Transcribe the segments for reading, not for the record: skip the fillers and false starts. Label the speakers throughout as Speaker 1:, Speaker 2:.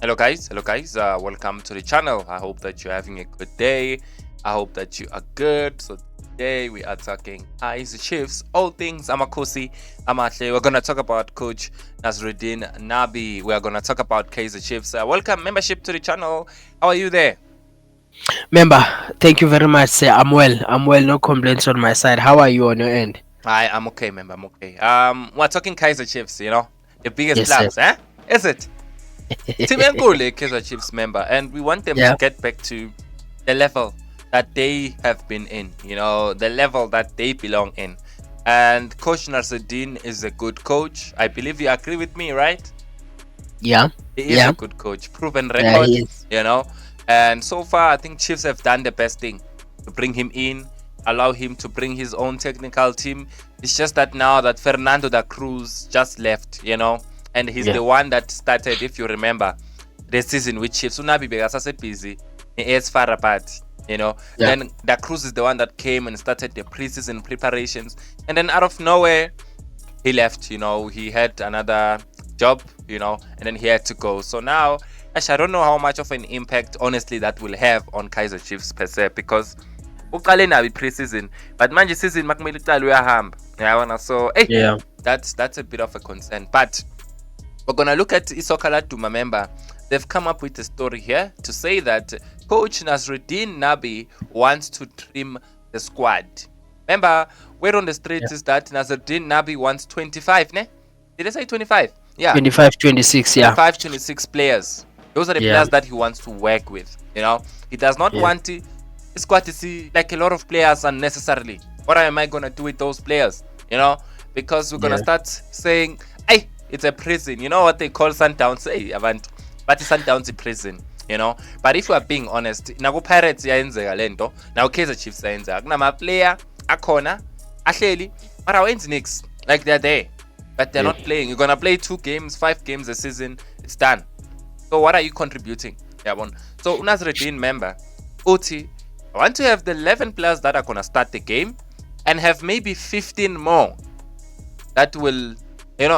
Speaker 1: Hello guys. Welcome to the channel. I hope that you're having a good day. I hope that you are good. So today we are talking Kaizer Chiefs, all things Amakosi, Amatle. We're gonna talk about Coach Nasruddin Nabi. We are gonna talk about Kaizer Chiefs. Welcome membership to the channel. How are you there?
Speaker 2: Member, thank you very much, sir. I'm well. No complaints on my side. How are you on your end?
Speaker 1: I'm okay, member. I'm okay. We're talking Kaizer Chiefs. The biggest
Speaker 2: Yes, sir.
Speaker 1: clubs, eh? Is it? Team Nkule, Kaizer Chiefs member, and we want them to
Speaker 2: Yeah.
Speaker 1: get back to the level that they have been in, the level that they belong in. And Coach Nasruddin is a good coach. I believe you agree with me, right?
Speaker 2: Yeah.
Speaker 1: He is a good coach, proven
Speaker 2: Yeah,
Speaker 1: record,
Speaker 2: he is.
Speaker 1: And so far, I think Chiefs have done the best thing to bring him in, allow him to bring his own technical team. It's just that now that Fernando da Cruz just left, and he's
Speaker 2: Yeah.
Speaker 1: the one that started, if you remember, the season with Chiefs. Nabi Begasase busy, it's far apart,
Speaker 2: Yeah.
Speaker 1: Then da Cruz is the one that came and started the preseason preparations, and then out of nowhere, he left. He had another job, and then he had to go. So now, actually, I don't know how much of an impact, honestly, that will have on Kaizer Chiefs per se, because uqale nabi pre-season, but manje season makumele iqale uyahamba. Yabona, so
Speaker 2: Yeah.
Speaker 1: that's a bit of a concern. But we're gonna look at Isokala Duma member. They've come up with a story here to say that Coach Nasruddin Nabi wants to trim the squad. Remember, word on the streets is that Nasruddin Nabi wants 25, ne? Did I say 25? Yeah.
Speaker 2: 25, 26, yeah.
Speaker 1: 25, 26 players. Those are the
Speaker 2: Yeah.
Speaker 1: players that he wants to work with. He does not want to squad to see like a lot of players unnecessarily. What am I gonna do with those players? Because we're gonna start saying, hey, it's a prison. You know what they call Sundowns? Hey, Avant. But Sundowns is prison. But if we are being honest, naku Pirates yayenzeka lento, naku Kaizer Chiefs yayenzeka. Kunama player akhona, ahleli, but awenzi nix. Like they're there, but they're not playing. You're gonna play 2 games, 5 games a season. It's done. So what are you contributing? So Nasruddin member, Uti, I want to have the 11 players that are gonna start the game, and have maybe 15 more that will,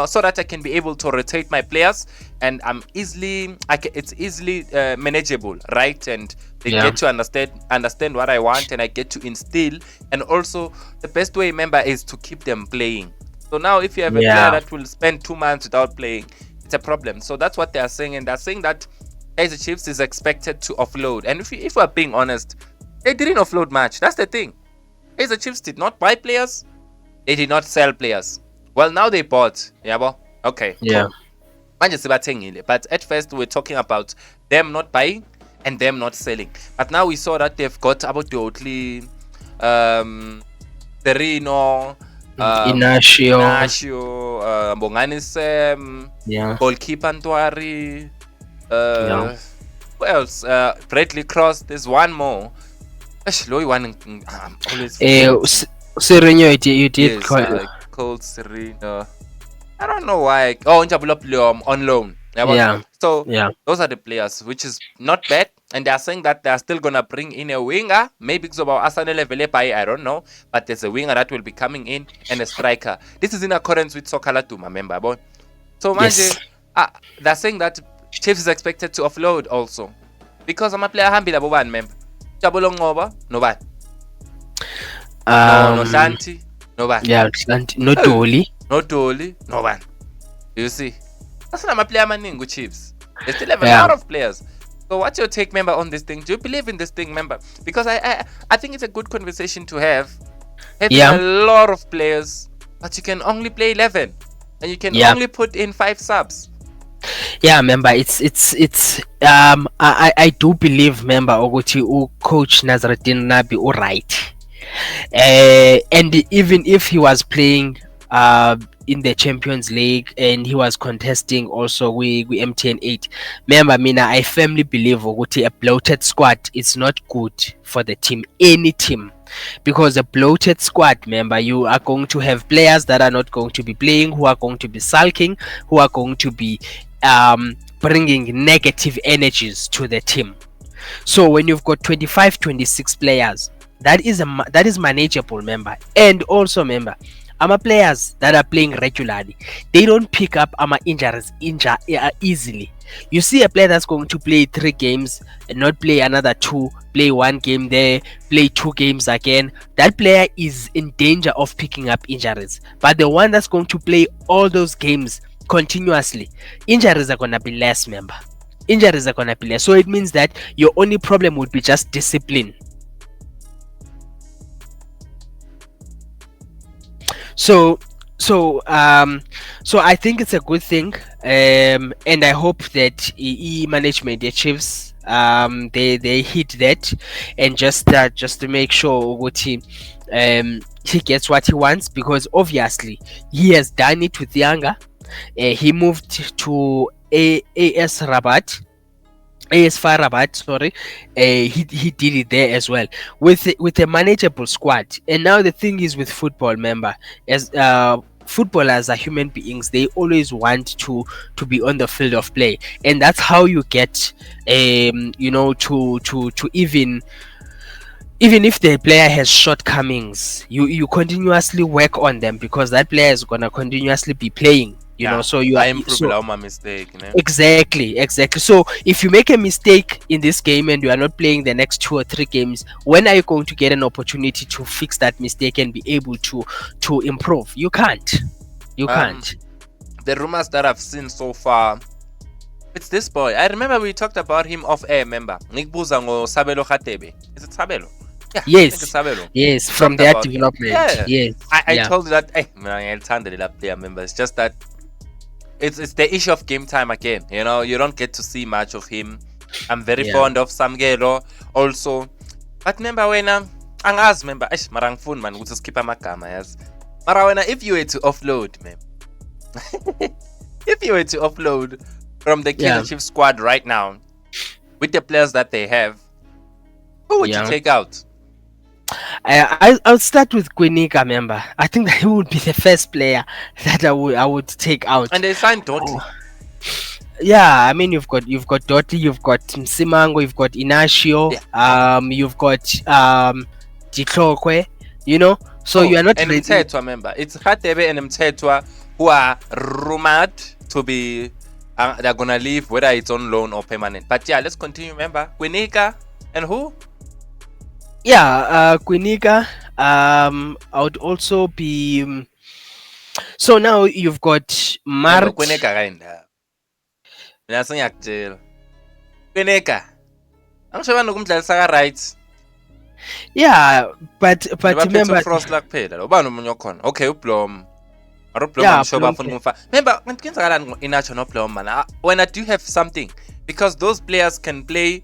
Speaker 1: so that I can be able to rotate my players, and it's easily manageable, right? And they get to understand what I want, and I get to instill. And also, the best way, remember, is to keep them playing. So now, if you have a player that will spend 2 months without playing, it's a problem. So that's what they are saying, and they're saying that Kaizer Chiefs is expected to offload. And if we're being honest, they didn't offload much. That's the thing. Kaizer Chiefs did not buy players. They did not sell players. Well, now they bought. Yeah, okay.
Speaker 2: Yeah.
Speaker 1: Cool. But at first, we were talking about them not buying and them not selling. But now we saw that they've got about the Oatly, Serino,
Speaker 2: Inacio,
Speaker 1: Bongani Sam, goalkeeper Ntwari, who else? Bradley Cross. There's one more. Actually, one. I'm always.
Speaker 2: Sereno, you did
Speaker 1: called Sereno. I don't know why. Oh, Njabulop on loan. So those are the players, which is not bad. And they are saying that they are still gonna bring in a winger. Maybe it's about Asanele Velepai, I don't know. But there's a winger that will be coming in, and a striker. This is in accordance with Sokalatuma, member boy. So they're saying that Chiefs is expected to offload also, because I'm a player Hambi Laboban member. Jabulong over, no bad. No Shanti, no bad.
Speaker 2: Yeah, no Dolly.
Speaker 1: No Dolly, no bad. You see, that's not my player Maningu Chiefs. They still have a lot of players. So what's your take, member, on this thing? Do you believe in this thing, member? Because I think it's a good conversation to have. Having a lot of players, but you can only play 11, and you can only put in 5 subs.
Speaker 2: Yeah, member, it's I do believe, member, Oguti Coach Nasruddin Nabi right. And even if he was playing in the Champions League and he was contesting also with MTN 8, remember, Mina, I firmly believe Oguti a bloated squad is not good for the team, any team. Because a bloated squad, member, you are going to have players that are not going to be playing, who are going to be sulking, who are going to be bringing negative energies to the team. So when you've got 25, 26 players, that is manageable, member. And also, member, players that are playing regularly, they don't pick up injuries easily. You see a player that's going to play 3 games and not play another 2, play 1 game there, play 2 games again. That player is in danger of picking up injuries. But the one that's going to play all those games continuously, injuries are gonna be less, member. Injuries are gonna be less. So it means that your only problem would be just discipline. So so I think it's a good thing, and I hope that management, the Chiefs, they hit that, and just to make sure he gets what he wants, because obviously he has done it with Younger. He moved to AS Rabat, AS Far Rabat, sorry. He did it there as well with a manageable squad. And now the thing is with football, member, as footballers are human beings, they always want to be on the field of play, and that's how you get to even if the player has shortcomings, you continuously work on them, because that player is gonna continuously be playing. So you are
Speaker 1: I improve my mistake.
Speaker 2: exactly. So if you make a mistake in this game and you are not playing the next 2 or 3 games, when are you going to get an opportunity to fix that mistake and be able to improve? You can't.
Speaker 1: The rumors that I've seen so far, it's this boy. I remember we talked about him off air. Remember, Ngikubuza Sabelo Khatebe. Is it Sabelo? Yeah,
Speaker 2: yes, from their development.
Speaker 1: Yeah.
Speaker 2: Yes,
Speaker 1: I told you that. Hey, man, player member. It's just that it's the issue of game time again. You don't get to see much of him. I'm very fond of Samgelo also, but remember when angazi member, mara ngifuni man ukuthi skip amagama yazi. Mara wena, if you were to offload, man, if you were to offload from the Kaizer Chiefs squad right now with the players that they have, who would you take out?
Speaker 2: I'll start with Quinika, member. I think that he would be the first player that I would take out.
Speaker 1: And they signed Doty.
Speaker 2: Yeah, I mean you've got Doty, you've got Msimango, you've got Inacio, you've got Ditlokwe, So you are not
Speaker 1: and Mtetwa, member. It's Khatebe and Mtetwa who are rumored to be they're gonna leave, whether it's on loan or permanent. But yeah, let's continue. Remember, Quinika and who?
Speaker 2: Yeah, Quinika. I would also be. So now you've got Mart.
Speaker 1: Quinika kinda. Mina sengiyakutshela. Quinika. Angisho nokumdlalisa right.
Speaker 2: Yeah, but remember.
Speaker 1: Frost la kuphela. Ubani omunye okhona? Okay, uBlom. Remember, Inacho no Blom, man. When I do have something, because those players can play.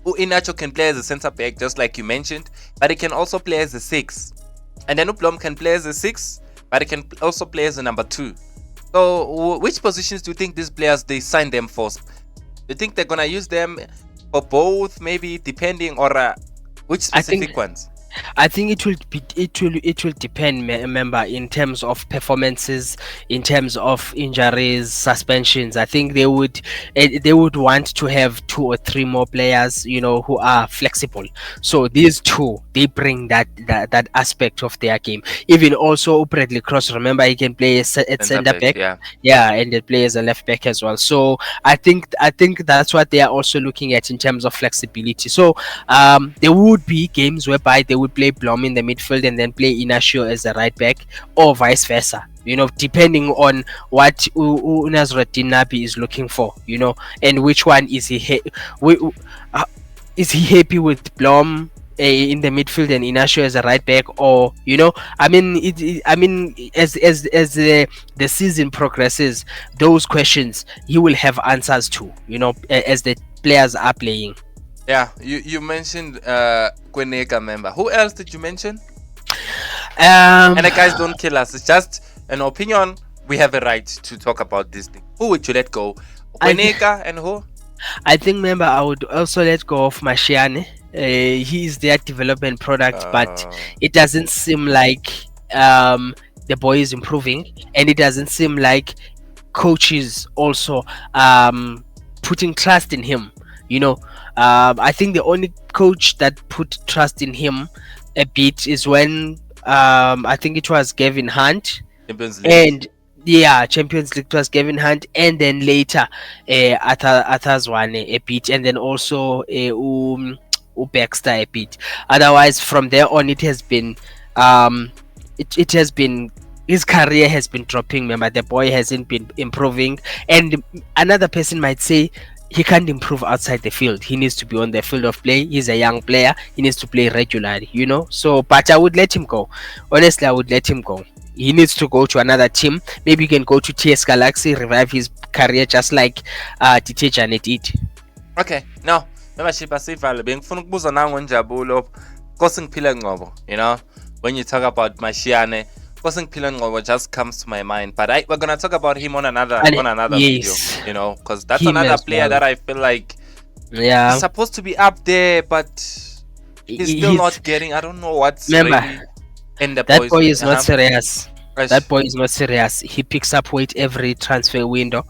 Speaker 1: Inacho can play as a center back, just like you mentioned, but he can also play as a 6. And then Uplom can play as a 6, but he can also play as a number 2. So, which positions do you think these players they sign them for? Do you think they're gonna use them for both, maybe depending, or which specific ones?
Speaker 2: I think it will depend, remember, in terms of performances, in terms of injuries, suspensions. I think they would want to have 2 or 3 more players, who are flexible. So these 2, they bring that aspect of their game. Even also Bradley Cross, remember, he can play at center back, and they play as a left back as well. So I think that's what they are also looking at in terms of flexibility. So there would be games whereby they would play Blom in the midfield and then play Inacio as a right back, or vice versa, depending on what Nazruddin Nabi is looking for, and which one is he is he happy with Blom in the midfield and Inacio as a right back, or I mean as the season progresses, those questions he will have answers to, as the players are playing.
Speaker 1: Yeah, you mentioned Kweneka, member. Who else did you mention?
Speaker 2: And
Speaker 1: the guys, don't kill us. It's just an opinion. We have a right to talk about this thing. Who would you let go? Kweneka and who?
Speaker 2: I think, member, I would also let go of Mashiane. He is their development product, but it doesn't seem like the boy is improving, and it doesn't seem like coaches also putting trust in him. I think the only coach that put trust in him a bit is when I think it was Gavin Hunt,
Speaker 1: Champions League.
Speaker 2: and yeah, Champions League was Gavin Hunt, and then later Arthur's won a bit, and then also Baxter a bit. Otherwise, from there on, it has been it has been, his career has been dropping. Remember, the boy hasn't been improving, and another person might say he can't improve outside the field. He needs to be on the field of play. He's a young player. He needs to play regularly, you know. So, but I would let him go. Honestly, I would let him go. He needs to go to another team. Maybe he can go to TS Galaxy, revive his career just like DT Janet did.
Speaker 1: Okay, now membership asivale bengifuna ukubuza nango Njabulo Nkosi Ngiphile Ngcobo, you know, when you talk about Mashiane, Nkosi Ngiphile Ngcobo just comes to my mind, but we're gonna talk about him on another
Speaker 2: yes,
Speaker 1: video, you know, because that's
Speaker 2: him
Speaker 1: another
Speaker 2: as
Speaker 1: player
Speaker 2: well.
Speaker 1: that I feel like
Speaker 2: Yeah,
Speaker 1: he's supposed to be up there, but he's still not getting. I don't know what's
Speaker 2: remember,
Speaker 1: really in the
Speaker 2: that
Speaker 1: boys.
Speaker 2: boy is not serious.
Speaker 1: Right.
Speaker 2: That boy is not serious. He picks up weight every transfer window.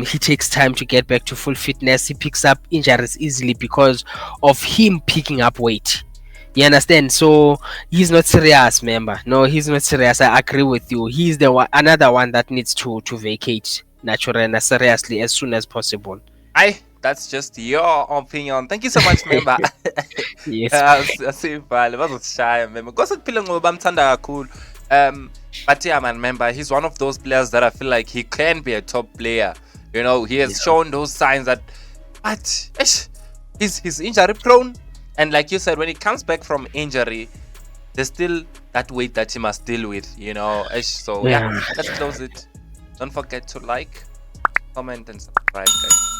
Speaker 2: He takes time to get back to full fitness. He picks up injuries easily because of him picking up weight. You understand? So he's not serious, member. No, he's not serious. I agree with you. He's the one, another one that needs to vacate naturally, seriously, as soon as possible.
Speaker 1: That's just your opinion. Thank you so much, member.
Speaker 2: Yes.
Speaker 1: Asivale bazosishaya member. Nkosi Ngiphile Ngcobo bamthanda kakhulu. But yeah, man, remember, he's one of those players that I feel like he can be a top player. You know, he has shown those signs that, but he's injury prone. And like you said, when he comes back from injury, there's still that weight that he must deal with, you know. So yeah, let's close it. Don't forget to like, comment, and subscribe, guys.